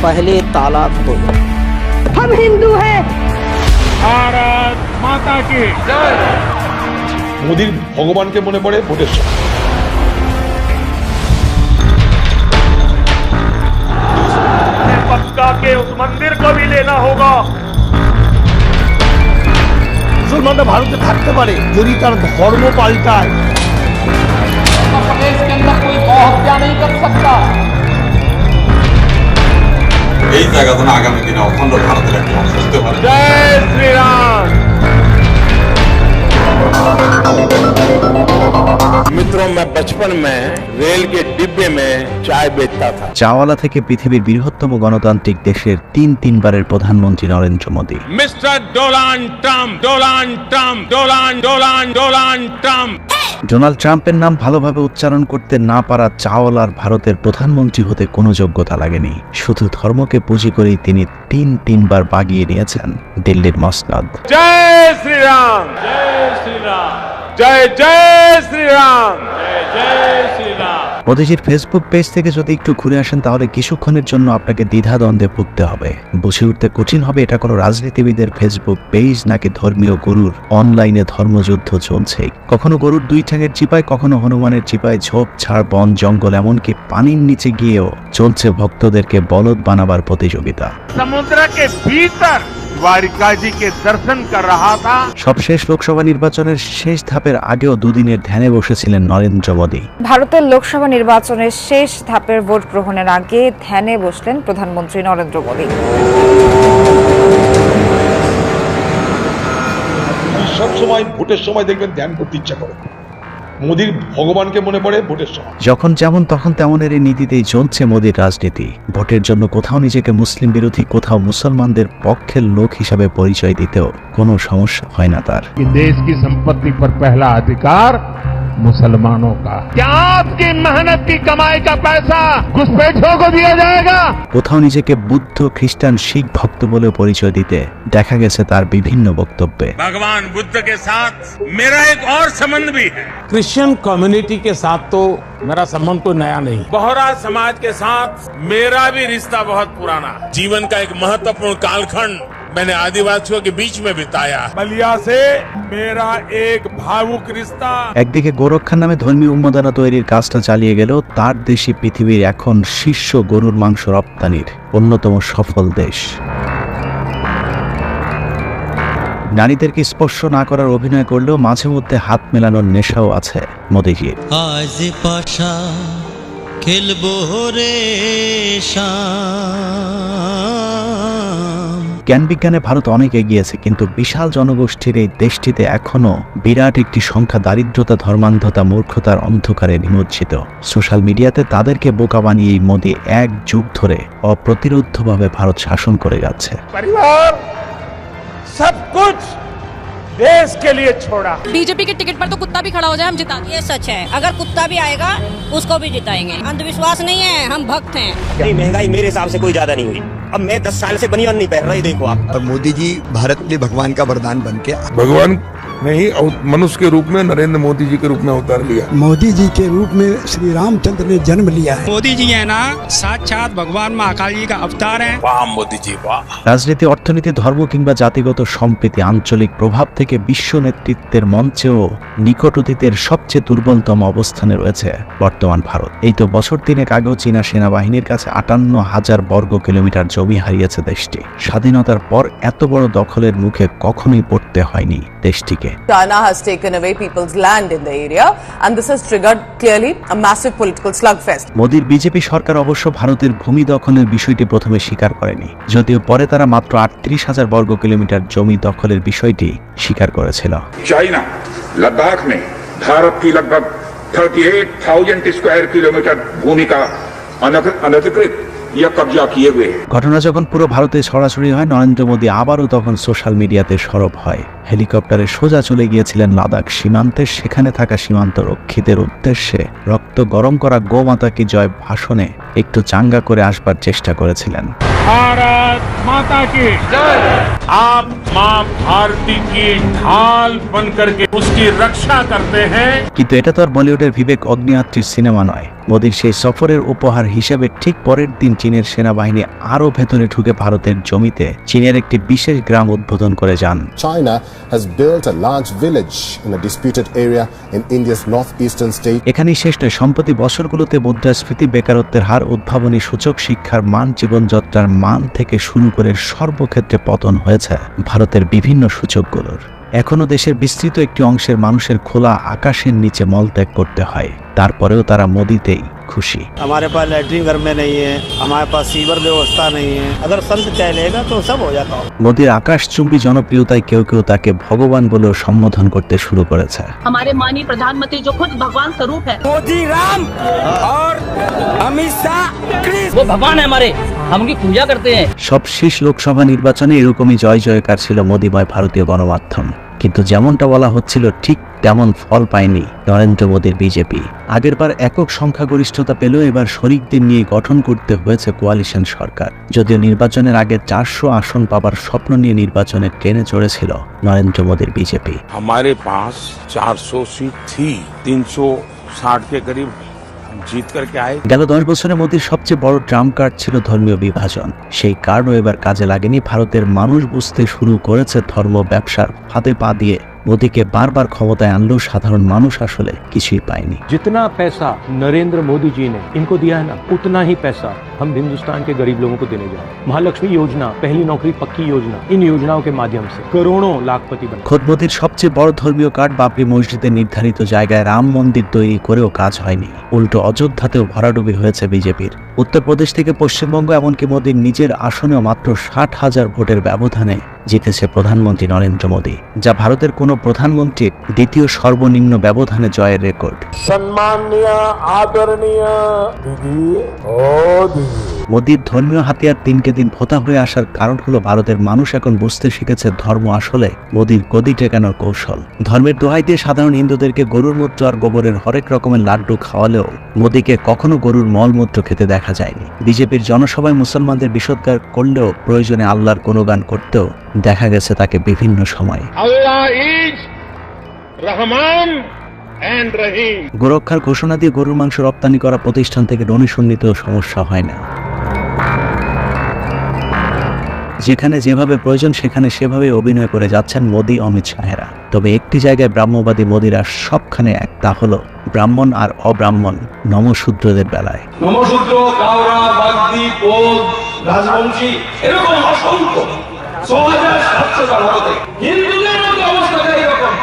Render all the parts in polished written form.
पहले ताला खोलो। हम हिंदू हैं। भारत माता की जय। মোদির ভগবানকে মনে পড়ে ভোটের সময়। मक्का के उस मंदिर को भी लेना होगा। মুসলমানরা ভারতে থাকতে পারে যদি তার ধর্ম পাল্টায়। प्रदेश के अंदर कोई गौ हत्या नहीं कर सकता। এই জায়গাতে আগামী দিনে অখণ্ড ভারতের একটা অংশ হতে পারে। जय श्री राम। मित्रों, मैं बचपन में रेल के डिब्बे में चाय बेचता था। চাওয়ালা থেকে পৃথিবীর বৃহত্তম গণতান্ত্রিক দেশের তিনবারের প্রধানমন্ত্রী Narendra Modi. Mister Donald Trump, Donald Trump, Donald Donald Donald Trump. Donald ট্রাম্পের নাম ভালোভাবে উচ্চারণ করতে না পারা চাওয়ালার ভারতের প্রধানমন্ত্রী হতে কোনো যোগ্যতা লাগেনি। শুধু ধর্মকে পুঁজি করেই তিনি তিনবার বাগিয়ে নিয়েছেন দিল্লির মসনদ। जय श्री राम, जय श्री राम, जय जय श्री राम, जय जय श्री राम। মোদীজির ফেসবুক পেজ থেকে যদি একটু ঘুরে আসেন তাহলে কিছুক্ষণের জন্য আপনাকে দ্বিধাদ্বন্দ্বে ভুগতে হবে। বুঝে উঠতে কঠিন হবে এটা কোনো রাজনীতিবিদের ফেসবুক পেজ নাকি ধর্মীয় গরুর অনলাইনে ধর্মযুদ্ধ চলছে। কখনো গরুর দুই ঠ্যাঙের চিপায়, কখনো হনুমানের চিপায় ঝোপ ঝাড় বন জঙ্গল, এমনকি পানির নিচে গিয়েও চলছে ভক্তদেরকে বলদ বানাবার প্রতিযোগিতা। समुद्र के भीतर द्वारिका जी के दर्शन कर रहा था। সবশেষ লোকসভা নির্বাচনের শেষ ধাপের আগেও দুদিনের ধ্যানে বসেছিলেন নরেন্দ্র মোদী। ভারতের লোকসভা নির্বাচনের শেষ ধাপের ভোট গ্রহণের আগে ধ্যানে বসলেন প্রধানমন্ত্রী নরেন্দ্র মোদী। সবসময় ভোটের সময় দেখবেন ধ্যান করতে ইচ্ছা করে। মোদির ভগবানকে মনে পড়ে ভোটের সময়। যখন যেমন তখন তেমনের এই নীতিতেই চলছে মোদীর রাজনীতি। ভোটের জন্য কোথাও নিজেকে মুসলিম বিরোধী, কোথাও মুসলমানদের পক্ষের লোক হিসাবে পরিচয় দিতেও কোনো সমস্যা হয় না তার। देश की संपत्ति पर पहला अधिकार मुसलमानों का। क्या आपकी मेहनत की कमाई का पैसा घुसपैठियों को दिया जाएगा? কোথাও নিজেকে বুদ্ধ, খ্রিস্টান, শিখ ভক্ত বলে পরিচয় দিতে দেখা গেছে তার বিভিন্ন বক্তব্যে। भगवान बुद्ध के साथ मेरा एक और संबंध भी है। क्रिश्चियन कम्युनिटी के साथ तो मेरा संबंध कोई नया नहीं। बोहरा समाज के साथ मेरा भी रिश्ता बहुत पुराना। जीवन का एक महत्वपूर्ण कालखंड मैंने आदिवासियों के बीच में बिताया। बलिया से मेरा एक भावुक रिश्ता। একদিকে গোরক্ষার নামে ধর্মীয় উন্মাদনা তৈরির কাজটা চালিয়ে গেলেও তার দেশই পৃথিবীর এখন শীর্ষ গরুর মাংস রপ্তানির অন্যতম সফল দেশ। নারীদেরকে স্পর্শ না করার অভিনয় করলেও মাঝে মধ্যে হাত মেলানোর নেশাও আছে মোদীজির। আজ পাশা খেলবো রে জ্ঞান বিজ্ঞানে ভারত অনেক এগিয়েছে, কিন্তু বিশাল জনগোষ্ঠীর এই দেশটিতে এখনো বিরাট একটি সংখ্যা দারিদ্রতা, ধর্মান্ধতা, মূর্খতার অন্ধকারে নিমজ্জিত। সোশ্যাল মিডিয়াতে তাদেরকে বোকা বানিয়ে মোদী এক যুগ ধরে অপ্রতিরোধ্যভাবে ভারত শাসন করে যাচ্ছে। परिवार सब कुछ देश के लिए छोड़ा। बीजेपी के टिकट पर तो कुत्ता भी खड़ा हो जाए हम जिता। ये सच है, अगर कुत्ता भी आएगा उसको भी जिताएंगे। अंधविश्वास नहीं है, हम भक्त हैं। नहीं, महंगाई मेरे हिसाब से कोई ज्यादा नहीं हुई। अब मैं 10 साल से बनियान नहीं पहन रहा, देखो आप। और मोदी जी भारत के लिए भगवान का वरदान बन के भगवान नहीं, मनुष्य के रूप में नरेंद्र मोदी जी के रूप में अवतार लिया। मोदी जी के रूप में श्री रामचंद्र ने जन्म लिया है। मोदी जी है ना साक्षात भगवान महाकाल जी का अवतार है। वाह मोदी जी वाह। রাজনীতি, অর্থনীতি, ধর্ম কিংবা জাতিগত সম্প্রীতি, আঞ্চলিক প্রভাব থেকে বিশ্ব নেতৃত্বের মঞ্চেও নিকট অতীতের সবচেয়ে দুর্বলতম অবস্থানে রয়েছে বর্তমান ভারত। এই তো বছর তিনেক আগেও চীনা সেনাবাহিনীর কাছে 58,000 বর্গ কিলোমিটার জমি হারিয়েছে দেশটি। স্বাধীনতার পর এত বড় দখলের মুখে কখনোই পড়তে হয়নি দেশটিকে। China has taken away people's land in the area and this has triggered clearly a massive political slugfest. মোদীর বিজেপি সরকার অবশ্য ভারতের ভূমি দখলের বিষয়টি প্রথমে স্বীকার করেনি, যদিও পরে তারা মাত্র 38,000 বর্গ কিলোমিটার জমি দখলের বিষয়টি স্বীকার করেছিল। चाइना लद्दाख में भारत की लगभग 38,000 स्क्वायर किलोमीटर भूमि का अनधिकृत या कब्जा किए हुए। ঘটনা যখন পুরো ভারতে ছড়াছড়ি হয়, নরেন্দ্র মোদী আবারও তখন সোশ্যাল মিডিয়াতে সরব হয়। হেলিকপ্টারে সোজা চলে গিয়েছিলেন লাদাখ সীমান্তে। সেখানে থাকা সীমান্ত রক্ষীদের উদ্দেশ্যে রক্ত গরম করা গোমাতা কি জয় ভাষণে একটু চাঙ্গা করে আসবার চেষ্টা করেছিলেন। भारत माता की जय। आप मां भारती की ढाल बन करके उसकी रक्षा करते हैं। কিন্তু এটা তো আর বলিউডের বিবেক অগ্নিয়াত্রীর সিনেমা নয়। মোদির সেই সফরের উপহার হিসেবে ঠিক পরের দিন চীনের সেনাবাহিনী আরও ভেতরে ঢুকে ভারতের জমিতে চীনের একটি বিশেষ গ্রাম উদ্বোধন করে যান। China has built a large village in a disputed area in India's northeastern state. এখানেই শেষ নয়, সম্প্রতি বছরগুলোতে মুদ্রাস্ফীতি, বেকারত্বের হার, উদ্ভাবনী সূচক, শিক্ষার মান, জীবনযাত্রার মান থেকে শুরু করে সর্বক্ষেত্রে পতন হয়েছে ভারতের বিভিন্ন সূচকগুলোর। এখনও দেশের বিস্তৃত একটি অংশের মানুষের খোলা আকাশের নিচে মলত্যাগ করতে হয়, তারপরেও তারা মোদিতেই খুশি। हमारे पास लैट्रिन घर में नहीं है, हमारे पास सीवर व्यवस्था नहीं है, अगर संत चलेगा तो सब हो जाता। মোদির আকাশচুম্বী জনপ্রিয়তায় কেউ কেউ তাকে ভগবান বলেও সম্বোধন করতে শুরু করেছে। हमारे माननीय प्रधानमंत्री जो खुद भगवान स्वरूप है, मोदी राम और अमित शाह कृष्ण, वो भगवान है हमारे, हम उनकी पूजा करते हैं। সব শেষ লোকসভা নির্বাচনে এরকমই জয় জয়কার ছিল মোদিময় ভারতীয় গণমাধ্যম, কিন্তু যেমনটা বলা হচ্ছিল ঠিক তেমন ফল পায়নি নরেন্দ্র মোদীর বিজেপি। আগেরবার একক সংখ্যাগরিষ্ঠতা পেলেও এবার শরিকদের নিয়ে গঠন করতে হয়েছে কোয়ালিশন সরকার। যদিও নির্বাচনের আগে 400 আসন পাবার স্বপ্ন নিয়ে নির্বাচনে ট্রেনে চড়েছিল নরেন্দ্র মোদীর বিজেপি। हमारे पास 400 सीट थी, 360 के करीब जीत करके आए। গেল 10 বছরে মোদীর সবচেয়ে বড় ট্রাম্প কার্ড ছিল ধর্মীয় বিভাজন। সেই কার্ডও এবার কাজে লাগেনি। ভারতের মানুষ বুঝতে শুরু করেছে ধর্ম ব্যবসার ফাঁদে পা দিয়ে মোদীকে বারবার ক্ষমতায় আনলেও সাধারণ মানুষ আসলে কিছুই পায়নি। जितना पैसा नरेंद्र मोदी जी ने इनको दिया है ना, उतना ही पैसा हम हिंदुस्तान के गरीब लोगों को देने जा रहे हैं। महालक्ष्मी योजना, पहली नौकरी पक्की योजना, इन योजनाओं के माध्यम से करोड़ों लाखपति बने। খোদ মোদীর সবচেয়ে বড় ধর্মীয় কার্ড বাবরি মসজিদের নির্ধারিত জায়গায় রাম মন্দির তৈরি করেও কাজ হয়নি। উল্টো অযোধ্যাতেও ভরাডুবি হয়েছে বিজেপির। উত্তরপ্রদেশ থেকে পশ্চিমবঙ্গ, এমনকি মোদীর নিজের আসনেও মাত্র 60,000 ভোটের ব্যবধানে জিতেছে প্রধানমন্ত্রী নরেন্দ্র মোদী, যা ভারতের কোনো প্রধানমন্ত্রীর দ্বিতীয় সর্বনিম্ন ব্যবধানে জয়ের রেকর্ড। सम्माननीय आदरणीय दीदी ओ दीदी। মোদীর ধর্মীয় হাতিয়ার দিনকে দিন ভোতা হয়ে আসার কারণ হলো ভারতের মানুষ এখন বুঝতে শিখেছে ধর্ম আসলে মোদীর গদি টেকানোর কৌশল। ধর্মের দোহাই দিয়ে সাধারণ হিন্দুদেরকে গরুর মূত্র আর গোবরের হরেক রকমের লাড্ডু খাওয়ালেও মোদীকে কখনো গরুর মলমূত্র খেতে দেখা যায়নি। বিজেপির জনসভায় মুসলমানদের বিষোদ্গার করলেও প্রয়োজনে আল্লাহর কোনো গান করতেও দেখা গেছে তাকে বিভিন্ন সময়। अल्लाह इज रहमान एंड रहीम। গোরক্ষার ঘোষণা দিয়ে গরুর মাংস রপ্তানি করা প্রতিষ্ঠান থেকে ডোনেশন নিতেও সমস্যা হয় না। যেখানে যেভাবে প্রয়োজন সেখানে সেভাবে অভিনয় করে যাচ্ছেন মোদী, অমিত শাহেরা। তবে একটি জায়গায় ব্রাহ্মবাদী মোদীরা সবখানে এক, তা হলো ব্রাহ্মণ আর অব্রাহ্মণ নমশূদ্রদের বেলায়। নমশূদ্র, কাওড়া, বাগদি, পোল, রাজবংশী, এরকম অসংখ্য 6,700টা ভারতে হিন্দুদের মধ্যে অবস্থাটা এরকম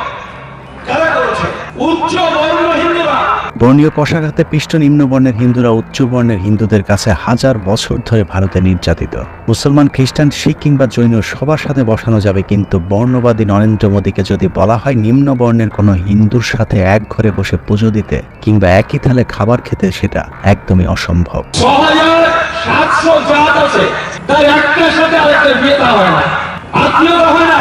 কারা করেছে? উচ্চ বর্ণ হিন্দুরা। বর্ণীয় কষাঘাতে পিষ্ট নিম্নবর্ণের হিন্দুরা উচ্চ বর্ণের হিন্দুদের কাছে হাজার বছর ধরে ভারতে নির্যাতিত। মুসলমান, খ্রিস্টান, শিখ কিংবা জৈন সবার সাথে বসানো যাবে, কিন্তু বর্ণবাদী নরেন্দ্র মোদীকে যদি বলা হয় নিম্ন বর্ণের কোনো হিন্দুর সাথে এক ঘরে বসে পুজো দিতে কিংবা একই থালে খাবার খেতে, সেটা একদমই অসম্ভব। 6,700 জাত আছে, তাই একটার সাথে আরেকটার বিয়ে দেওয়া হয় না, আত্মীয়তা হয় না,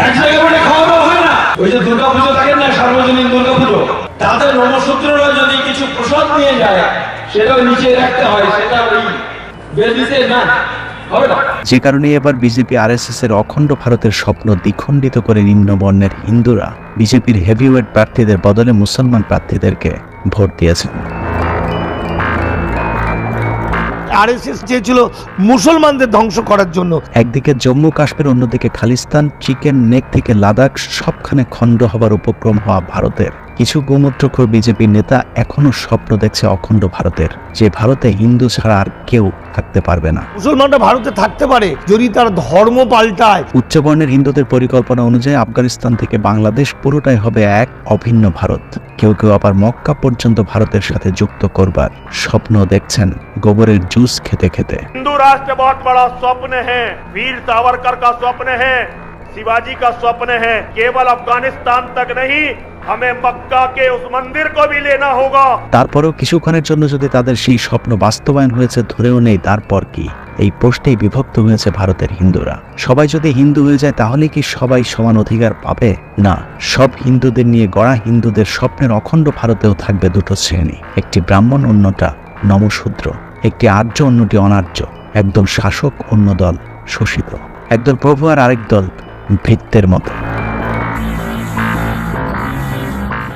এক জায়গায় বলে খাওয়া দাওয়া হয় না। ওই যে দুর্গাপুজো থাকে না, সার্বজনীন দুর্গাপুজো, তাদের নমশূদ্ররা যদি কিছু প্রসাদ নিয়ে যায় সেটাও নিচে রাখতে হয়, সেটা ওই বেদিতে না হবে না। যে কারণে এবার বিজেপি আরএসএস এর অখণ্ড ভারতের স্বপ্ন দ্বিখণ্ডিত করে নিম্ন বর্ণের হিন্দুরা বিজেপির হেভিওয়েট প্রার্থীদের বদলে মুসলমান প্রার্থীদেরকে ভোট দিয়েছেন। আরএসএস চেয়েছিল মুসলমানদের ধ্বংস করার জন্য। একদিকে জম্মু কাশ্মীর, অন্যদিকে খালিস্তান, চিকেন নেক থেকে লাদাখ সবখানে খণ্ড হবার উপক্রম হওয়া ভারতের কিছু গোমূত্রখোর বিজেপির নেতা এখনো স্বপ্ন দেখছে অখণ্ড ভারতের, যে ভারতে হিন্দু ছাড়া আর কেউ থাকতে পারবে না। মুসলমানরা ভারতে থাকতে পারে যদি তার ধর্ম পাল্টায়। উচ্চবর্ণের হিন্দুদের পরিকল্পনা অনুযায়ী আফগানিস্তান থেকে বাংলাদেশ পুরোটাই হবে এক অভিন্ন ভারত। কেউ কেউ আবার মক্কা পর্যন্ত ভারতের সাথে যুক্ত করবার স্বপ্ন দেখছেন গোবরের জুস খেতে খেতে। हिंदू राष्ट्र बहुत बड़ा स्वप्न है, वीर सावरकर का स्वप्न है, शिवाजी का स्वप्न है। केवल अफगानिस्तान तक नहीं, हमें मक्का के उस मंदिर को भी लेना होगा। তারপরেও কিছুক্ষণের জন্য যদি তাদের সেই স্বপ্ন বাস্তবায়ন হয়েছে ধরেও নেই, তারপর কি? এই প্রশ্নেই বিভক্ত হয়েছে ভারতের হিন্দুরা। সবাই যদি হিন্দু হয়ে যায় তাহলে কি সবাই সমান অধিকার পাবে? না, সব হিন্দুদের নিয়ে গড়া হিন্দুদের স্বপ্নের অখণ্ড ভারতেও থাকবে দুটো শ্রেণী, একটি ব্রাহ্মণ, অন্যটা নমশূদ্র, একটি আর্য, অন্যটি অনার্য, একদল শাসক, অন্য দল শোষিত, একদল প্রভু আর আরেক দল ভৃত্যের মতো।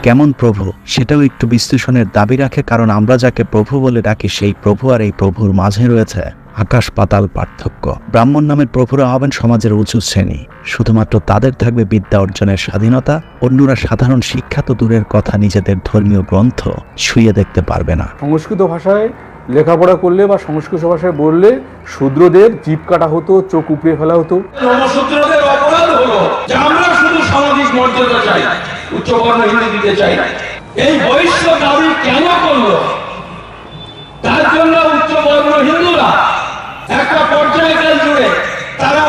কেমন প্রভু সেটাও একটু বিশ্লেষণের দাবি রাখে, কারণ আমরা যাকে প্রভু বলে ডাকি সেই প্রভু আর এই প্রভুর মাঝে রয়েছে আকাশ পাতাল পার্থক্য। ব্রাহ্মণ নামের প্রভুরা হবেন সমাজের উঁচু শ্রেণী, শুধুমাত্র তাদের থাকবে বিদ্যা অর্জনের স্বাধীনতা। অন্যরা সাধারণ শিক্ষা তো দূরের কথা, নিজেদের ধর্মীয় গ্রন্থ ছুঁয়ে দেখতে পারবে না। সংস্কৃত ভাষায় লেখাপড়া করলে বা সংস্কৃত ভাষায় বললে শূদ্রদের জিভ কাটা হতো, চোখ উপড়ে ফেলা হতো। নমশূদ্রদের অপরাধ হলো যে আমরা শুধু সামাজিক মর্যাদা চাই, উচ্চবর্ণ হিন্দি দিতে চাই। এই বৈশ্য দাবি কেন করলো? তার জন্য উচ্চবর্ণ হিন্দুরা একটা পর্যায়কাল জুড়ে তারা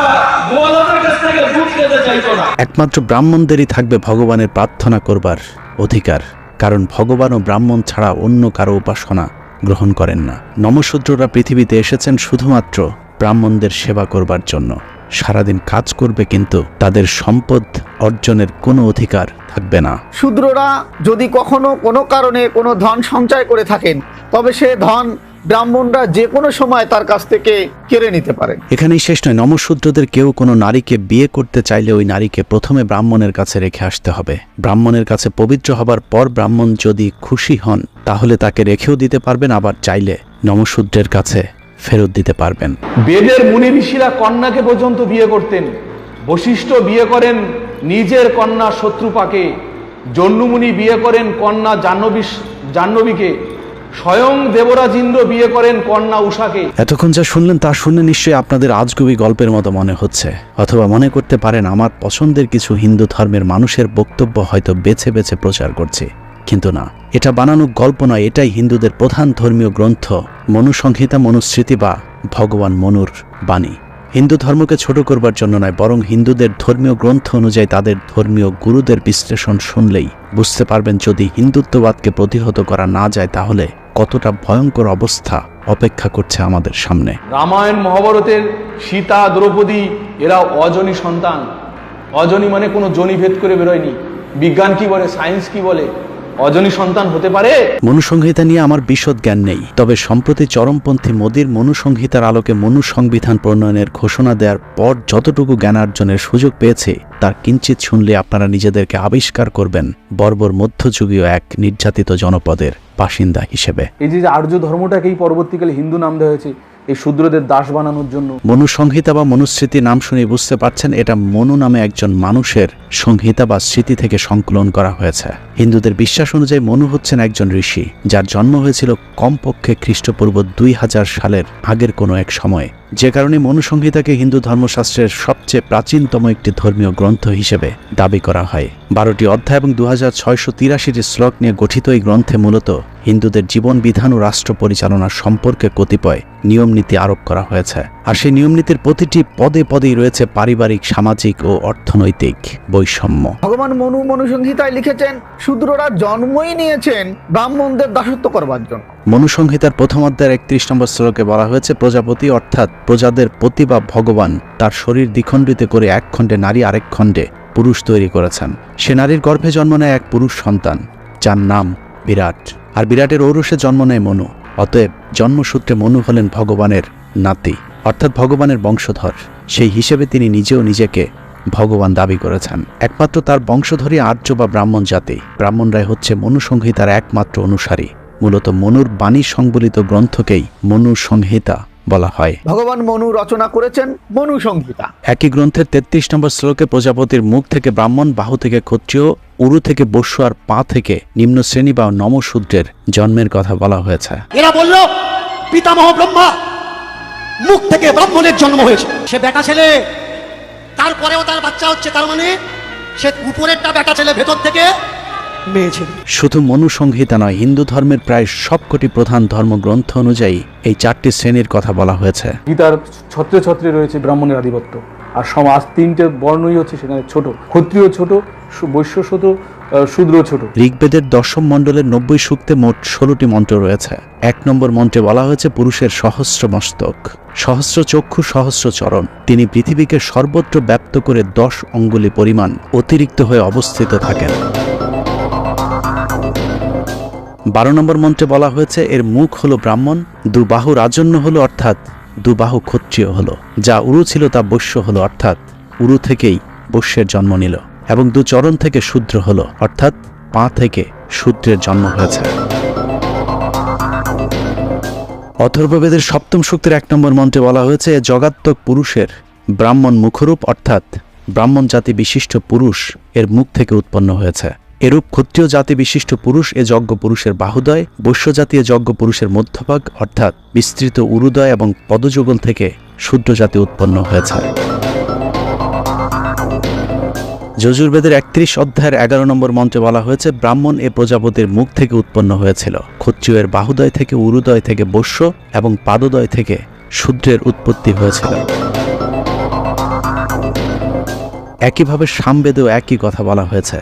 গোয়ালাদের কাছ থেকে দুধ খেতে চাইতো না। একমাত্র ব্রাহ্মণদেরই থাকবে ভগবানের প্রার্থনা করবার অধিকার, কারণ ভগবান ও ব্রাহ্মণ ছাড়া অন্য কারো উপাসনা গ্রহণ করেন না। নমশূদ্ররা পৃথিবীতে এসেছেন শুধুমাত্র ব্রাহ্মণদের সেবা করবার জন্য। সারাদিন কাজ করবে, কিন্তু তাদের সম্পদ অর্জনের কোনো অধিকার থাকবে না। শূদ্ররা যদি কখনো কোনো কারণে কোনো ধন সঞ্চয় করে থাকেন, তবে সে ধন ব্রাহ্মণরা যে কোনো সময় তার কাছ থেকে কেড়ে নিতে পারেন। এখানেই শেষ নয়, নমশূদ্রদের কেউ কোনো নারীকে বিয়ে করতে চাইলে ওই নারীকে প্রথমে ব্রাহ্মণের কাছে রেখে আসতে হবে। ব্রাহ্মণের কাছে পবিত্র হবার পর ব্রাহ্মণ যদি খুশি হন তাহলে তাকে রেখেও দিতে পারবেন, আবার চাইলে নমশূদ্রের কাছে ফেরত দিতে পারবেন। বেদের মুনি ঋষিরা কন্যাকে পর্যন্ত বিয়ে করতেন। বশিষ্ঠ বিয়ে করেন নিজের কন্যা শত্রুপাকে, জন্মুমুনি বিয়ে করেন কন্যা জাহ্নবীকে, স্বয়ং দেবরাজ ইন্দ্র বিয়ে করেন কন্যা উষাকে। এতক্ষণ যা শুনলেন তা শুনে নিশ্চয়ই আপনাদের আজগুবি গল্পের মতো মনে হচ্ছে, অথবা মনে করতে পারেন আমার পছন্দের কিছু হিন্দু ধর্মের মানুষের বক্তব্য হয়তো বেছে বেছে প্রচার করছে। কিন্তু না, এটা বানানো গল্প নয়, এটাই হিন্দুদের প্রধান ধর্মীয় গ্রন্থ মনুসংহিতা, মনুস্মৃতি বা ভগবান মনুর বাণী। হিন্দু ধর্মকে ছোট করবার জন্য নয়, বরং হিন্দুদের ধর্মীয় গ্রন্থ অনুযায়ী তাদের ধর্মীয় গুরুদের বিশ্লেষণ শুনলেই বুঝতে পারবেন যদি হিন্দুত্ববাদকে প্রতিহত করা না যায় তাহলে কতটা ভয়ঙ্কর অবস্থা অপেক্ষা করছে আমাদের সামনে। রামায়ণ মহাভারতের সীতা দ্রৌপদী এরা অজনী সন্তান। অজনী মানে কোনো জনিভেদ করে বেরোয়নি। বিজ্ঞান কি বলে, সায়েন্স কি বলে, অজনী সন্তান হতে পারে? মনুসংহিতা নিয়ে আমার বিশদ জ্ঞান নেই, তবে সম্প্রতি চরমপন্থী মোদীর মনুসংহিতার আলোকে মনু সংবিধান প্রণয়নের ঘোষণা দেওয়ার পর যতটুকু জ্ঞানার্জনের সুযোগ পেয়েছে তার কিঞ্চিত শুনলে আপনারা নিজেদেরকে আবিষ্কার করবেন বর্বর মধ্যযুগীয় এক নির্যাতিত জনপদের বাসিন্দা হিসেবে। এই যে আর্য ধর্মটাকেই পরবর্তীকালে হিন্দু নাম দেওয়া হয়েছে এই শূদ্রদের দাস বানানোর জন্য। মনুসংহিতা বা মনুস্মৃতি নাম শুনে বুঝতে পারছেন এটা মনু নামে একজন মানুষের সংহিতা বা স্মৃতি থেকে সংকলন করা হয়েছে। হিন্দুদের বিশ্বাস অনুযায়ী মনু হচ্ছেন একজন ঋষি যার জন্ম হয়েছিল কমপক্ষে খ্রিস্টপূর্ব 2000 সালের আগের কোনো এক সময়ে, যে কারণে মনুসংহিতাকে হিন্দু ধর্মশাস্ত্রের সবচেয়ে প্রাচীনতম একটি ধর্মীয় গ্রন্থ হিসেবে দাবি করা হয়। 12টি অধ্যায় এবং 2683টি শ্লোক নিয়ে গঠিত এই গ্রন্থে মূলত হিন্দুদের জীবন বিধান ও রাষ্ট্র পরিচালনার সম্পর্কে কতিপয় নিয়মনীতি আরোপ করা হয়েছে, আর সেই নিয়মনীতির প্রতিটি পদে পদেই রয়েছে পারিবারিক, সামাজিক ও অর্থনৈতিক বৈষম্য। ভগবান মনু মনুসংহিতায় লিখেছেন শূদ্ররা জন্মই নিয়েছেন ব্রাহ্মণদের দাসত্ব করবার জন্য। মনুসংহিতার প্রথম অধ্যায়ের 31 নম্বর শ্লোকে বলা হয়েছে প্রজাপতি অর্থাৎ প্রজাদের পতি বা ভগবান তার শরীর দ্বিখণ্ডিত করে এক খণ্ডে নারী আরেক খণ্ডে পুরুষ তৈরি করেছেন। সে নারীর গর্ভে জন্ম নেয় এক পুরুষ সন্তান যার নাম বিরাট, আর বিরাটের ঔরসে জন্ম নেয় মনু। অতএব জন্মসূত্রে মনু হলেন ভগবানের নাতি অর্থাৎ ভগবানের বংশধর। সেই হিসেবে তিনি নিজেও নিজেকে ভগবান দাবি করেছেন। একমাত্র তার বংশধরই আর্য বা ব্রাহ্মণ জাতি। ব্রাহ্মণরাই হচ্ছে মনুসংহিতার একমাত্র অনুসারী। মূলত মনুর বাণী সংবলিত গ্রন্থকেই মনুসংহিতা বলা হয়। ভগবান মনু রচনা করেছেন মনুসংহিতা। একই গ্রন্থের 33 নম্বর শ্লোকে প্রজাপতির মুখ থেকে ব্রাহ্মণ, বাহু থেকে ক্ষত্রিয়, উরু থেকে বৈশ্য আর পা থেকে নিম্ন শ্রেণী বা নমশূদ্রের জন্মের কথা বলা হয়েছে। এরা বলল পিতামহ ব্রহ্মা মুখ থেকে ব্রাহ্মণের জন্ম হয়েছে, সে বেটা ছেলে, তারপরেও তার বাচ্চা হচ্ছে, তার মানে সে উপরেরটা বেটা ছেলে, ভেতর থেকে মেয়ে ছেলে। শুধু মনুসংহিতা নয়, হিন্দু ধর্মের প্রায় সবকটি প্রধান ধর্মগ্রন্থ অনুযায়ী এই 4টি শ্রেণীর কথা বলা হয়েছে। গীতার ছত্রে ছত্রে রয়েছে ব্রাহ্মণের আধিপত্য, আর সমাজ 3টে বর্ণই হচ্ছে সেখানে ছোট, ক্ষত্রিয় ছোট, বৈশ্য ছোট, শূদ্র ছোট। ঋগ্বেদের 10ম মণ্ডলের 90 সূক্তে মোট 16টি মন্ত্র রয়েছে। 1 নম্বর মন্ত্রে বলা হয়েছে পুরুষের সহস্র মস্তক, সহস্র চক্ষু, সহস্র চরণ। তিনি পৃথিবীকে সর্বত্র ব্যাপ্ত করে 10 অঙ্গুলি পরিমাণ অতিরিক্ত হয়ে অবস্থিত থাকেন। 12 নম্বর মন্ত্রে বলা হয়েছে এর মুখ হলো ব্রাহ্মণ, দুবাহু রাজন্য হলো অর্থাৎ দুবাহু ক্ষত্রিয় হলো, যা উরু ছিল তা বৈশ্য হলো অর্থাৎ উরু থেকেই বৈশ্যের জন্ম নিল, এবং দুচরণ থেকে শূদ্র হলো অর্থাৎ পা থেকে শূদ্রের জন্ম হয়েছে। অথর্ববেদের সপ্তম সূক্তের 1 নম্বর মন্ত্রে বলা হয়েছে, জগাত্মক পুরুষের ব্রাহ্মণ মুখরূপ অর্থাৎ ব্রাহ্মণ জাতি বিশিষ্ট পুরুষ এর মুখ থেকে উৎপন্ন হয়েছে। এরূপ ক্ষত্রিয় জাতি বিশিষ্ট পুরুষ এ যজ্ঞ পুরুষের বাহুদয়, বৈশ্য জাতীয় যজ্ঞ পুরুষের মধ্যভাগ অর্থাৎ বিস্তৃত উরুদয় এবং পদযুগল থেকে শূদ্র জাতি উৎপন্ন হয়েছে। যজুর্বেদের 31 অধ্যায়ের 11 নম্বর মন্ত্রে বলা হয়েছে, ব্রাহ্মণ এ প্রজাপতির মুখ থেকে উৎপন্ন হয়েছিল। ক্ষত্রিয়ের বাহুদয় থেকে উরুদয় থেকে বৈশ্য এবং পাদদয় থেকে শূদ্রের উৎপত্তি হয়েছিল। একইভাবে সামবেদেও একই কথা বলা হয়েছে।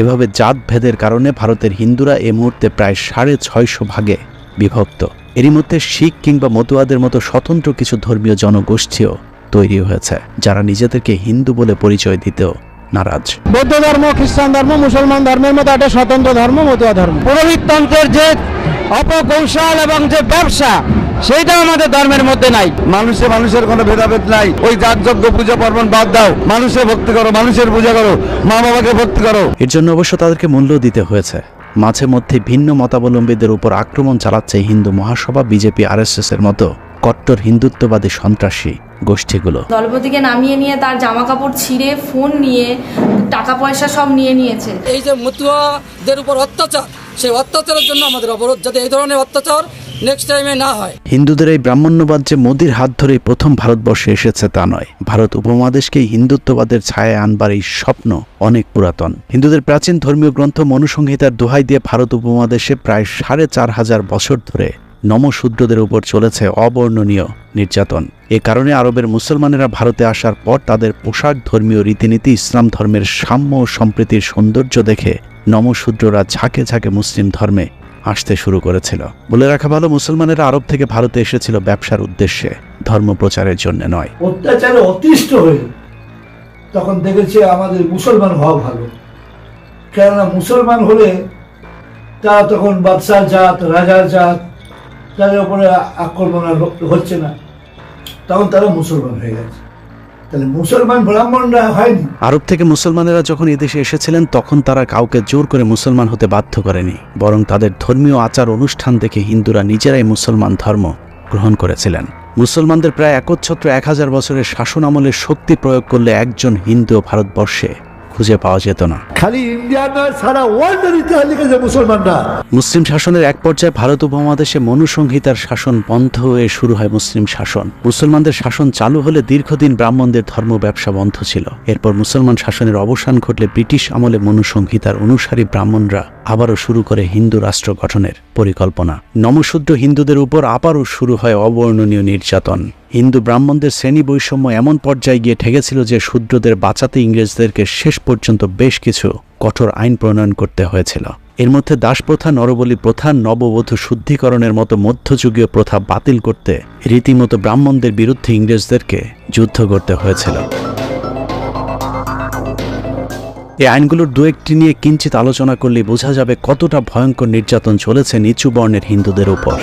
এভাবে জাত ভেদের কারণে ভারতের হিন্দুরা এ মুহূর্তে প্রায় 650 ভাগে বিভক্ত। এরই মধ্যে শিখ কিংবা মতুয়াদের মতো স্বতন্ত্র কিছু ধর্মীয় জনগোষ্ঠীও তৈরি হয়েছে, যারা নিজেদেরকে হিন্দু বলে পরিচয় দিতেও নারাজ। বৌদ্ধ ধর্ম, খ্রিস্টান ধর্ম, মুসলমান ধর্মের মতো একটা স্বতন্ত্র ধর্ম মতুয়া ধর্ম। পুরোহিততন্ত্রের যে অপকৌশল এবং যে ব্যবসা, সেইটা আমাদের ধর্মের মধ্যে নাই। মানুষের কোনো ভেদাভেদ নাই। ওই যাগযজ্ঞ পূজা পার্বণ বাদ দাও, মানুষের ভক্তি করো, মানুষের পূজা করো, মা বাবাকে ভক্তি করো। এর জন্য অবশ্য তাদেরকে মূল্য দিতে হয়েছে। মাঝে মধ্যে ভিন্ন মতাবলম্বীদের উপর আক্রমণ চালাচ্ছে হিন্দু মহাসভা, বিজেপি, RSS এর মতো কট্টর হিন্দুত্ববাদী সন্ত্রাসী গোষ্ঠীগুলো। দলপতিকে নামিয়ে নিয়ে তার জামা কাপড় ছিঁড়ে, ফোন নিয়ে, টাকা পয়সা সব নিয়ে নিয়েছে। এই যে মতুয়াদের উপর অত্যাচার, সেই অত্যাচারের জন্য আমাদের অবরোধ, যাতে এই ধরনের অত্যাচার নেক্সট টাইমে না হয়। হিন্দুদের এই ব্রাহ্মণ্যবাদ যে মোদির হাত ধরে প্রথম ভারতবর্ষে এসেছে তা নয়। ভারত উপমহাদেশকে হিন্দুত্ববাদের ছায়ায় আনবার এই স্বপ্ন অনেক পুরাতন। হিন্দুদের প্রাচীন ধর্মীয় গ্রন্থ মনুসংহিতার দোহাই দিয়ে ভারত উপমহাদেশে প্রায় 4500 বছর ধরে নমশূদ্রদের উপর চলেছে অবর্ণনীয় নির্যাতন। এ কারণে আরবের মুসলমানেরা ভারতে আসার পর তাদের পোশাক, ধর্মীয় রীতিনীতি, ইসলাম ধর্মের সাম্য ও সম্প্রীতির সৌন্দর্য দেখে নমশূদ্ররা ঝাঁকে ঝাঁকে মুসলিম ধর্মে আসতে শুরু করেছিল। বলে রাখা ভালো, মুসলমানেরা আরব থেকে ভারতে এসেছিল ব্যবসার উদ্দেশ্যে, ধর্ম প্রচারের জন্য নয়। অত্যাচারে অতিষ্ঠ হয়ে তখন দেখেছে আমাদের মুসলমান হওয়া ভালো, কেননা মুসলমান হলে তারা তখন বাদশার জাত, রাজার জাত, তাদের উপরে আক্রমণ হচ্ছে না, তখন তারা মুসলমান হয়ে গেছে। তাহলে মুসলমান ব্রাহ্মণরা হয়নি। আরব থেকে মুসলমানেরা যখন এদেশে এসেছিলেন তখন তারা কাউকে জোর করে মুসলমান হতে বাধ্য করেনি, বরং তাদের ধর্মীয় আচার অনুষ্ঠান দেখে হিন্দুরা নিজেরাই মুসলমান ধর্ম গ্রহণ করেছিলেন। মুসলমানদের প্রায় একচ্ছত্র 1000 বছরের শাসন আমলে শক্তি প্রয়োগ করলে একজন হিন্দু ভারতবর্ষে খুঁজে পাওয়া যেত না। খালি ইন্ডিয়া নয়, সারা ওয়ার্ল্ডের ইতিহাস লিখেছে মুসলমানরা। মুসলিম শাসনের এক পর্যায়ে ভারত উপমহাদেশে মনুসংহিতার শাসন বন্ধ হয়ে শুরু হয় মুসলিম শাসন। মুসলমানদের শাসন চালু হলে দীর্ঘদিন ব্রাহ্মণদের ধর্ম ব্যবসা বন্ধ ছিল। এরপর মুসলমান শাসনের অবসান ঘটলে ব্রিটিশ আমলে মনুসংহিতার অনুসারী ব্রাহ্মণরা আবারও শুরু করে হিন্দু রাষ্ট্র গঠনের পরিকল্পনা। নমশূদ্র হিন্দুদের উপর আবারও শুরু হয় অবর্ণনীয় নির্যাতন। হিন্দু ব্রাহ্মণদের শ্রেণী বৈষম্য এমন পর্যায়ে গিয়ে ঠেকেছিল যে শূদ্রদের বাঁচাতে ইংরেজদেরকে শেষ পর্যন্ত বেশ কিছু কঠোর আইন প্রণয়ন করতে হয়েছিল। এর মধ্যে দাসপ্রথা, নরবলি প্রথা, নববধূ শুদ্ধিকরণের মতো মধ্যযুগীয় প্রথা বাতিল করতে রীতিমতো ব্রাহ্মণদের বিরুদ্ধে ইংরেজদেরকে যুদ্ধ করতে হয়েছিল। এই আইনগুলোর দু একটি নিয়ে কিঞ্চিত আলোচনা করলে বোঝা যাবে কতটা ভয়ঙ্কর নির্যাতন চলেছে নিচু বর্ণের হিন্দুদের উপর।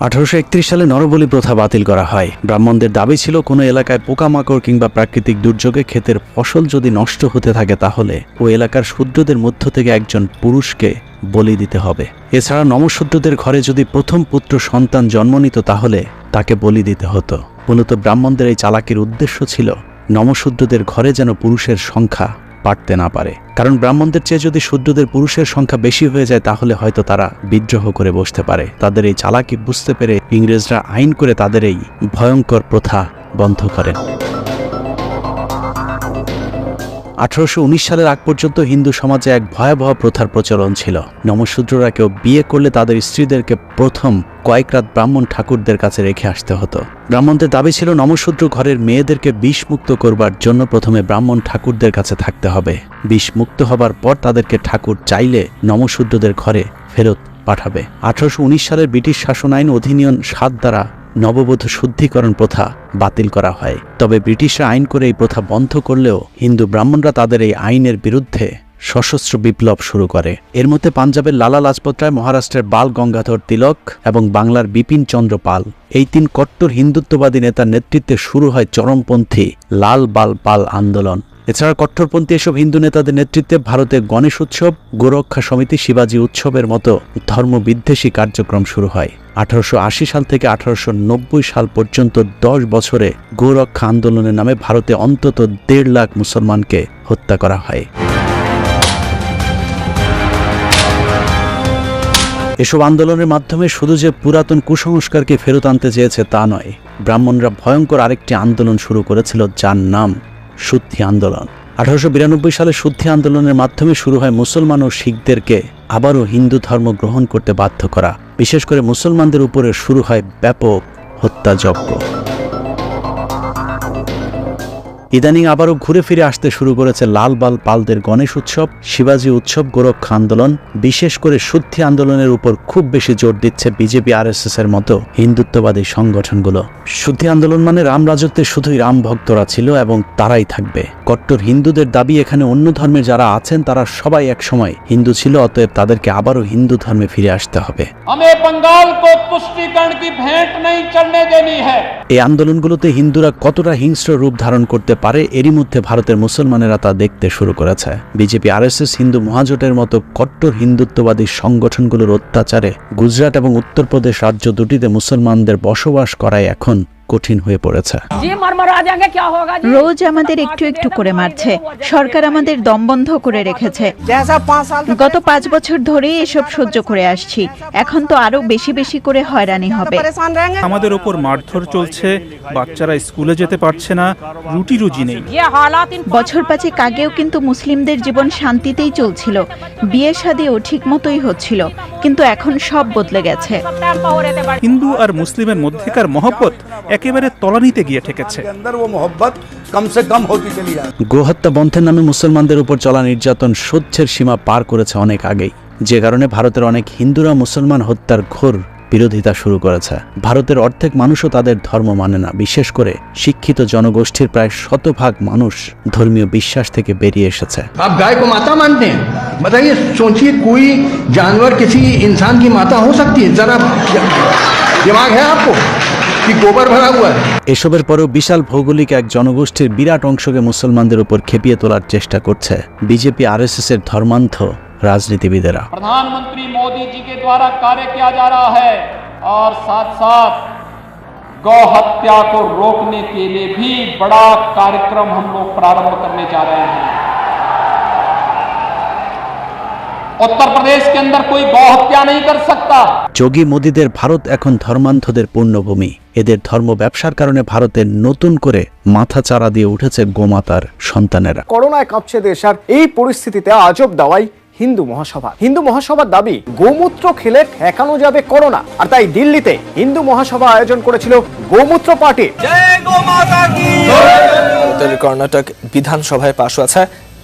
1831 সালে নরবলি প্রথা বাতিল করা হয়। ব্রাহ্মণদের দাবি ছিল কোনো এলাকায় পোকামাকড় কিংবা প্রাকৃতিক দুর্যোগে ক্ষেতের ফসল যদি নষ্ট হতে থাকে তাহলে ওই এলাকার শূদ্রদের মধ্য থেকে একজন পুরুষকে বলি দিতে হবে। এছাড়া নমশূদ্রদের ঘরে যদি প্রথম পুত্র সন্তান জন্ম নিত তাহলে তাকে বলি দিতে হতো। মূলত ব্রাহ্মণদের এই চালাকির উদ্দেশ্য ছিল নমশূদ্রদের ঘরে যেন পুরুষের সংখ্যা বাড়তে না পারে, কারণ ব্রাহ্মণদের চেয়ে যদি শূদ্রদের পুরুষের সংখ্যা বেশি হয়ে যায় তাহলে হয়তো তারা বিদ্রোহ করে বসতে পারে। তাদের এই চালাকি বুঝতে পেরে ইংরেজরা আইন করে তাদের এই ভয়ঙ্কর প্রথা বন্ধ করেন। 1819 সালের আগ পর্যন্ত হিন্দু সমাজে এক ভয়াবহ প্রথার প্রচলন ছিল। নমশূদ্ররা কেউ বিয়ে করলে তাদের স্ত্রীদেরকে প্রথম কয়েক রাত ব্রাহ্মণ ঠাকুরদের কাছে রেখে আসতে হতো। ব্রাহ্মণদের দাবি ছিল নমশূদ্র ঘরের মেয়েদেরকে বিষমুক্ত করবার জন্য প্রথমে ব্রাহ্মণ ঠাকুরদের কাছে থাকতে হবে। বিষমুক্ত হবার পর তাদেরকে ঠাকুর চাইলে নমশূদ্রদের ঘরে ফেরত পাঠাবে। 1819 সালের ব্রিটিশ শাসন আইন অধিনিয়ম 7 দ্বারা নববধূ শুদ্ধিকরণ প্রথা বাতিল করা হয়। তবে ব্রিটিশরা আইন করে এই প্রথা বন্ধ করলেও হিন্দু ব্রাহ্মণরা তাদের এই আইনের বিরুদ্ধে সশস্ত্র বিপ্লব শুরু করে। এর মধ্যে পাঞ্জাবের লালা লাজপত রায়, মহারাষ্ট্রের বাল গঙ্গাধর তিলক এবং বাংলার বিপিন চন্দ্র পাল, এই 3 কট্টর হিন্দুত্ববাদী নেতার নেতৃত্বে শুরু হয় চরমপন্থী লাল বাল পাল আন্দোলন। এছাড়া কট্টরপন্থী এসব হিন্দু নেতাদের নেতৃত্বে ভারতে গণেশ উৎসব, গোরক্ষা সমিতি, শিবাজি উৎসবের মতো ধর্মবিদ্বেষী কার্যক্রম শুরু হয়। 1880 সাল থেকে 1890 সাল পর্যন্ত 10 বছরে গোরক্ষা আন্দোলনের নামে ভারতে অন্তত 1.5 লাখ মুসলমানকে হত্যা করা হয়। এসব আন্দোলনের মাধ্যমে শুধু যে পুরাতন কুসংস্কারকে ফেরত আনতে চেয়েছে তা নয়, ব্রাহ্মণরা ভয়ঙ্কর আরেকটি আন্দোলন শুরু করেছিল যার নাম শুদ্ধি আন্দোলন। 1892 সালে শুদ্ধি আন্দোলনের মাধ্যমে শুরু হয় মুসলমান ও শিখদেরকে আবারও হিন্দু ধর্ম গ্রহণ করতে বাধ্য করা। বিশেষ করে মুসলমানদের উপরে শুরু হয় ব্যাপক হত্যাযজ্ঞ। ইদানিং আবারও ঘুরে ফিরে আসতে শুরু করেছে লালবাল পালদের গণেশ উৎসব, শিবাজি উৎসব, গোরক্ষা আন্দোলন। বিশেষ করে শুদ্ধি আন্দোলনের উপর খুব বেশি জোর দিচ্ছে বিজেপি, আরএসএস এর মতো হিন্দুত্ববাদী সংগঠনগুলো। শুদ্ধি আন্দোলন মানে রাম রাজত্বে শুধুই রাম ভক্তরা ছিল এবং তারাই থাকবে। কট্টর হিন্দুদের দাবি এখানে অন্য ধর্মের যারা আছেন তারা সবাই একসময় হিন্দু ছিল, অতএব তাদেরকে আবারও হিন্দু ধর্মে ফিরে আসতে হবে। এই আন্দোলনগুলোতে হিন্দুরা কতটা হিংস্র রূপ ধারণ করতে পারে এরই মধ্যে ভারতের মুসলমানেরা তা দেখতে শুরু করেছে। বিজেপি, আরএসএস, হিন্দু মহাজোটের মতো কট্টর হিন্দুত্ববাদী সংগঠনগুলোর অত্যাচারে গুজরাট এবং উত্তরপ্রদেশ রাজ্য দুটিতে মুসলমানদের বসবাস করাই এখন কঠিন হয়ে পড়েছে। রোজ আমাদের একটু একটু করে মারছে, সরকার আমাদের দম বন্ধ করে রেখেছে। গত 5 বছর ধরে এসব সহ্য করে আসছি, এখন তো আরো বেশি বেশি করে হয়রানি হবে। আমাদের উপর মারধর চলছে, বাচ্চারা স্কুলে যেতে পারছে না, রুটি রুজি নেই। বছর 5 আগেও কিন্তু মুসলিমদের জীবন শান্তিতেই চলছিল, বিয়ে শাদিও ঠিক মতোই হচ্ছিল, কিন্তু এখন সব বদলে গেছে। হিন্দু আর মুসলিমের মধ্যেকার মহব্বত একেবারে তলানিতে গিয়ে ঠেকেছে। গোহত্যা বন্ধের নামে মুসলমানদের উপর চলা নির্যাতন সহ্যের সীমা পার করেছে অনেক আগেই, যে কারণে ভারতের অনেক হিন্দুরা মুসলমান হত্যার ঘোর বিরোধিতা শুরু করেছে। ভারতের অর্ধেক মানুষও তাদের ধর্ম মানে না। বিশেষ করে শিক্ষিত জনগোষ্ঠীর প্রায় 100% মানুষ ধর্মীয় বিশ্বাস থেকে বেরিয়ে এসেছে। आप गाय को माता मानते हैं? बताइए, सोचिए कोई जानवर किसी इंसान की माता हो सकती है? जरा दिमाग है आपको कि गोबर भरा हुआ है? এসবের পরেও বিশাল ভৌগোলিক এক জনগোষ্ঠীর বিরাট অংশকে মুসলমানদের উপর খেপিয়ে তোলার চেষ্টা করছে বিজেপি, আরএসএস এর ধর্মান্ধ রাজনীতিবিদেরা। प्रधानमंत्री मोदी जी के द्वारा कार्य किया जा रहा है और साथ साथ गौ हत्या को रोकने के लिए भी बड़ा कार्यक्रम हम लोग प्रारंभ करने जा रहे हैं। उत्तर प्रदेश के अंदर कोई गौ हत्या नहीं कर सकता। যোগী মোদীদের ভারত এখন ধর্মান্ধদের পূর্ণভূমি। এদের ধর্ম ব্যবসার কারণে ভারতের নতুন করে মাথা চারা দিয়ে উঠেছে গোমাতার সন্তানেরা। করোনায় কাঁপছে দেশ, আর এই পরিস্থিতিতে আজব দাওয়াই হিন্দু মহাসভা। হিন্দু মহাসভার দাবি, গোমূত্র খেলে ঠেকানো যাবে করোনা। আর তাই দিল্লিতে হিন্দু মহাসভা আয়োজন করেছিল গোমূত্র পার্টি। কর্ণাটক বিধানসভায় পাশ হয়েছে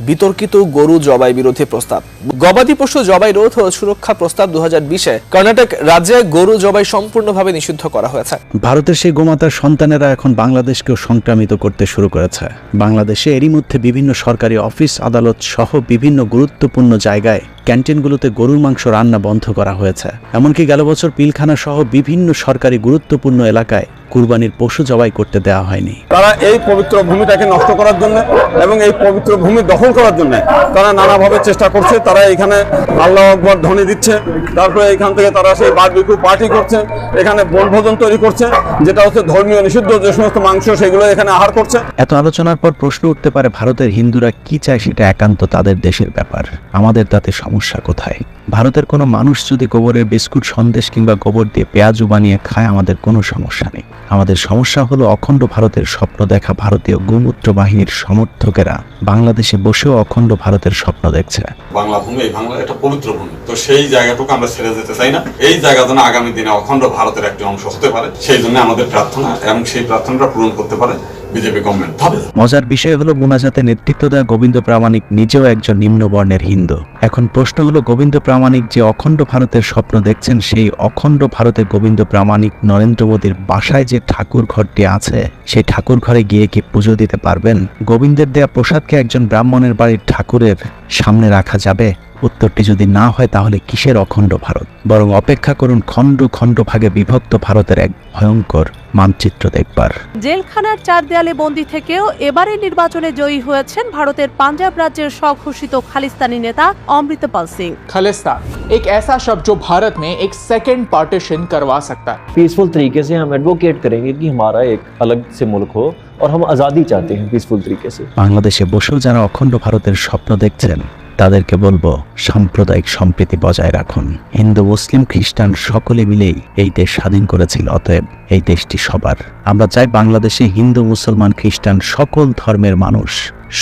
বিতর্কিত গরু জবাই বিরোধী প্রস্তাব। গবাদি পশু জবাই রোধ ও সুরক্ষা প্রস্তাব 2020-এ কর্ণাটক রাজ্যে গরু জবাই সম্পূর্ণভাবে নিষিদ্ধ করা হয়েছে। ভারতের সেই গোমাতার সন্তানেরা এখন বাংলাদেশকেও সংক্রামিত করতে শুরু করেছে। বাংলাদেশে এরই মধ্যে বিভিন্ন সরকারি অফিস, আদালত সহ বিভিন্ন গুরুত্বপূর্ণ জায়গায় ক্যান্টিনগুলোতে গরুর মাংস রান্না বন্ধ করা হয়েছে। এমনকি গেল বছর পিলখানা সহ বিভিন্ন সরকারি গুরুত্বপূর্ণ এলাকায় কুরবানির পশু জবাই করতে দেওয়া হয়নি। তারা এই পবিত্র ভূমিটাকে নষ্ট করার জন্য এবং এই পবিত্র ভূমি দখল করার জন্য তারা নানাভাবে চেষ্টা করছে। তারা এখানে আল্লাহু আকবার ধ্বনি দিচ্ছে, তারপরে এখান থেকে তারা সেই বারবিকিউ পার্টি করছে, এখানে বনভোজন তৈরি করছে, যেটা হচ্ছে ধর্মীয় নিষিদ্ধ যে সমস্ত মাংস সেগুলো এখানে আহার করছে। এত আলোচনার পর প্রশ্ন উঠতে পারে, ভারতের হিন্দুরা কি চায় সেটা একান্ত তাদের দেশের ব্যাপার, আমাদের তাতে সমস্যা কোথায়? ভারতের কোনো মানুষ যদি গোবরের বিস্কুট, সন্দেশ কিংবা গোবর দিয়ে পেঁয়াজু বানিয়ে খায়, আমাদের কোনো সমস্যা নেই। আমাদের সমস্যা হলো অখণ্ড ভারতের স্বপ্ন দেখা ভারতীয় গোমূত্র বাহিনীর সমর্থকেরা বাংলাদেশে বসেও অখণ্ড ভারতের স্বপ্ন দেখছে। বাংলা ভূমি, এই বাংলা একটা পবিত্র ভূমি, তো সেই জায়গাটুকু আমরা ছেড়ে যেতে চাই না। এই জায়গা যেন আগামী দিনে অখণ্ড ভারতের একটি অংশ হতে পারে, সেই জন্য আমাদের প্রার্থনা, এবং সেই প্রার্থনাটা পূরণ করতে পারে বিজেপি গভর্নমেন্ট। মজার বিষয় হলো, মোনাজাতে নেতৃত্ব দেওয়া গোবিন্দ প্রামাণিক নিজেও একজন নিম্নবর্ণের হিন্দু। এখন প্রশ্ন হলো, গোবিন্দ প্রামাণিক যে অখণ্ড ভারতের স্বপ্ন দেখছেন, সেই অখণ্ড ভারতে গোবিন্দ প্রামাণিক নরেন্দ্র মোদীর বাসায় যে ঠাকুর ঘরটি আছে, সেই ঠাকুর ঘরে গিয়ে কি পুজো দিতে পারবেন? গোবিন্দের দেয়া প্রসাদকে একজন ব্রাহ্মণের বাড়ির ঠাকুরের সামনে রাখা যাবে? উত্তরটি যদি না হয় তাহলে কিসের অখণ্ড ভারত? বরং অপেক্ষা করুন খণ্ড খণ্ড ভাগে বিভক্ত ভারতের এক ভয়ঙ্কর মানচিত্র দেখবার। জেলখানার 4 দেয়ালে বন্দী থেকেও এবারে নির্বাচনে জয়ী হয়েছেন ভারতের পাঞ্জাব রাজ্যের স্বঘোষিত খালিস্তানি নেতা অমৃতপাল সিং। खालिस्तान एक ऐसा शब्द जो भारत में एक सेकंड पार्टीशन करवा सकता है। पीसफुल तरीके से हम एडवोकेट करेंगे कि हमारा एक अलग से मुल्क हो और हम आज़ादी चाहते हैं पीसफुल तरीके से। বাংলাদেশে বসেও যারা অখণ্ড ভারতের স্বপ্ন দেখছেন তাদেরকে বলবো সাম্প্রদায়িক সম্প্রীতি বজায় রাখুন। হিন্দু মুসলিম খ্রিস্টান সকলে মিলেই এই দেশ স্বাধীন করেছিল, অতএব এই দেশটি সবার। আমরা চাই বাংলাদেশে হিন্দু মুসলমান খ্রিস্টান সকল ধর্মের মানুষ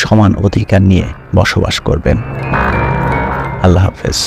সমান অধিকার নিয়ে বসবাস করবেন। আল্লাহ হাফেজ।